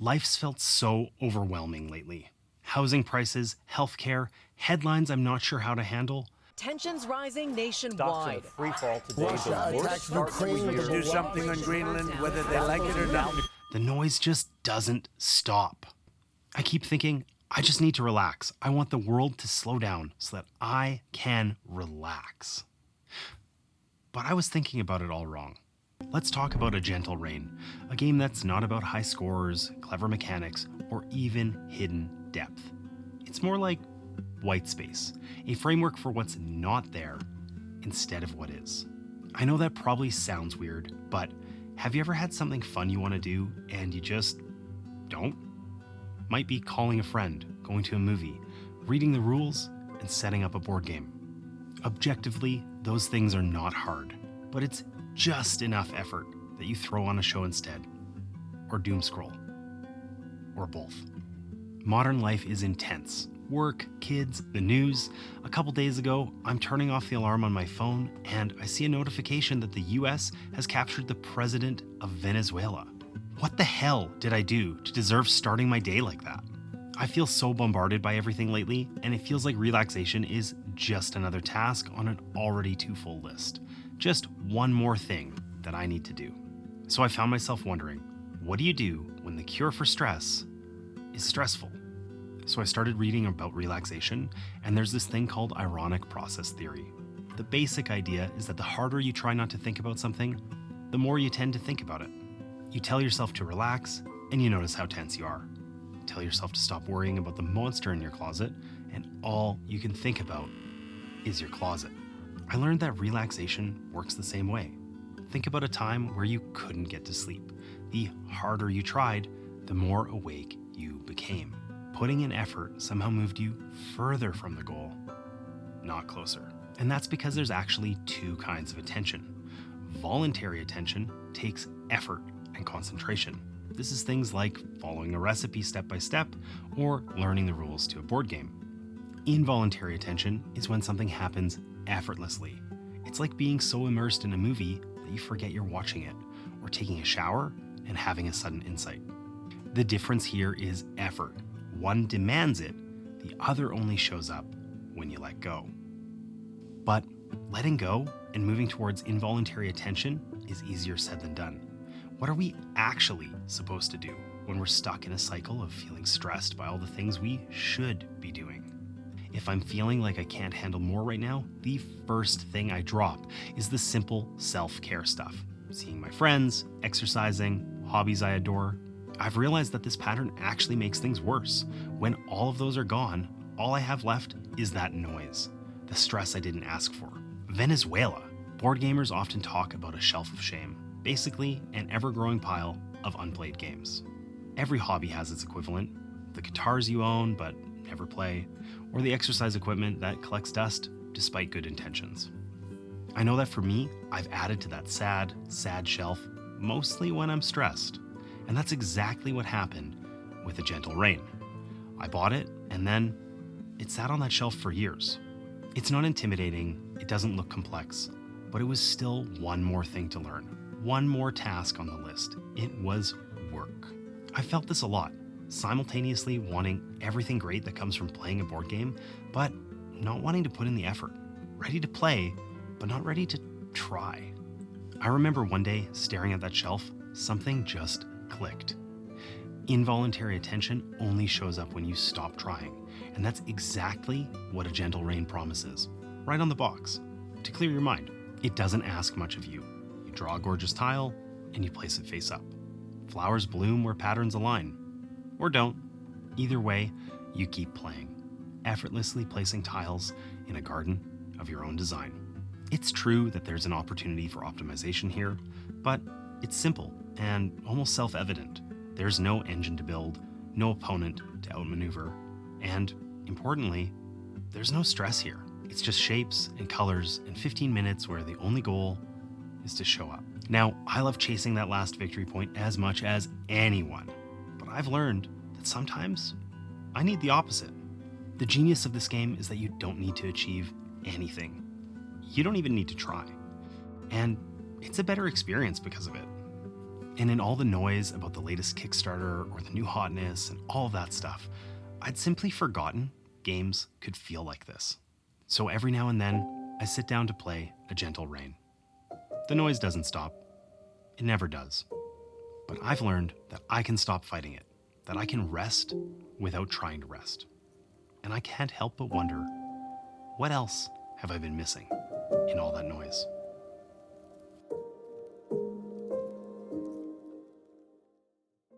Life's felt so overwhelming lately. Housing prices, healthcare, headlines I'm not sure how to handle. Tensions rising Stocks in a nationwide. free fall today. Russia The worst attacks start to the Ukraine year. with a Do something on Greenland, whether they like it or not. The noise just doesn't stop. I keep thinking, I just need to relax. I want the world to slow down so that I can relax. But I was thinking about it all wrong. Let's talk about A Gentle Rain, a game that's not about high scores, clever mechanics, or even hidden depth. It's more like white space, a framework for what's not there instead of what is. I know that probably sounds weird, but have you ever had something fun you want to do and you just don't? Might be calling a friend, going to a movie, reading the rules, and setting up a board game. Objectively, those things are not hard, but it's just enough effort that you throw on a show instead, or doom scroll, or both. Modern life is intense. Work, kids, the news. A couple days ago, I'm turning off the alarm on my phone and I see a notification that the US has captured the president of Venezuela. What the hell did I do to deserve starting my day like that? I feel so bombarded by everything lately, and it feels like relaxation is just another task on an already too full list. Just one more thing that I need to do. So I found myself wondering, what do you do when the cure for stress is stressful? So I started reading about relaxation, and there's this thing called ironic process theory. The basic idea is that the harder you try not to think about something, the more you tend to think about it. You tell yourself to relax, and you notice how tense you are. Tell yourself to stop worrying about the monster in your closet, and all you can think about is your closet. I learned that relaxation works the same way. Think about a time where you couldn't get to sleep. The harder you tried, the more awake you became. Putting in effort somehow moved you further from the goal, not closer. And that's because there's actually two kinds of attention. Voluntary attention takes effort and concentration. This is things like following a recipe step by step or learning the rules to a board game. Involuntary attention is when something happens effortlessly. It's like being so immersed in a movie that you forget you're watching it, or taking a shower and having a sudden insight. The difference here is effort. One demands it, the other only shows up when you let go. But letting go and moving towards involuntary attention is easier said than done. What are we actually supposed to do when we're stuck in a cycle of feeling stressed by all the things we should be doing? If I'm feeling like I can't handle more right now, the first thing I drop is the simple self-care stuff. Seeing my friends, exercising, hobbies I adore. I've realized that this pattern actually makes things worse. When all of those are gone, all I have left is that noise, the stress I didn't ask for. Venezuela. Board gamers often talk about a shelf of shame, basically an ever-growing pile of unplayed games. Every hobby has its equivalent, the guitars you own but never play, or the exercise equipment that collects dust despite good intentions. I know that for me, I've added to that sad shelf, mostly when I'm stressed. And that's exactly what happened with A Gentle Rain. I bought it, and then it sat on that shelf for years. It's not intimidating, it doesn't look complex, but it was still one more thing to learn, one more task on the list. It was work. I felt this a lot, simultaneously wanting everything great that comes from playing a board game, but not wanting to put in the effort. Ready to play, but not ready to try. I remember one day staring at that shelf, something just clicked. Involuntary attention only shows up when you stop trying, and that's exactly what A Gentle Rain promises, right on the box. To clear your mind, it doesn't ask much of you. You draw a gorgeous tile, and you place it face up. Flowers bloom where patterns align, or don't. Either way, you keep playing, effortlessly placing tiles in a garden of your own design. It's true that there's an opportunity for optimization here, but it's simple and almost self-evident. There's no engine to build, no opponent to outmaneuver, and importantly, there's no stress here. It's just shapes and colors and 15 minutes where the only goal is to show up. Now, I love chasing that last victory point as much as anyone, but I've learned that sometimes I need the opposite. The genius of this game is that you don't need to achieve anything. You don't even need to try. And it's a better experience because of it. And in all the noise about the latest Kickstarter or the new hotness and all of that stuff, I'd simply forgotten games could feel like this. So every now and then, I sit down to play A Gentle Rain. The noise doesn't stop. It never does. But I've learned that I can stop fighting it, that I can rest without trying to rest. And I can't help but wonder, what else have I been missing in all that noise?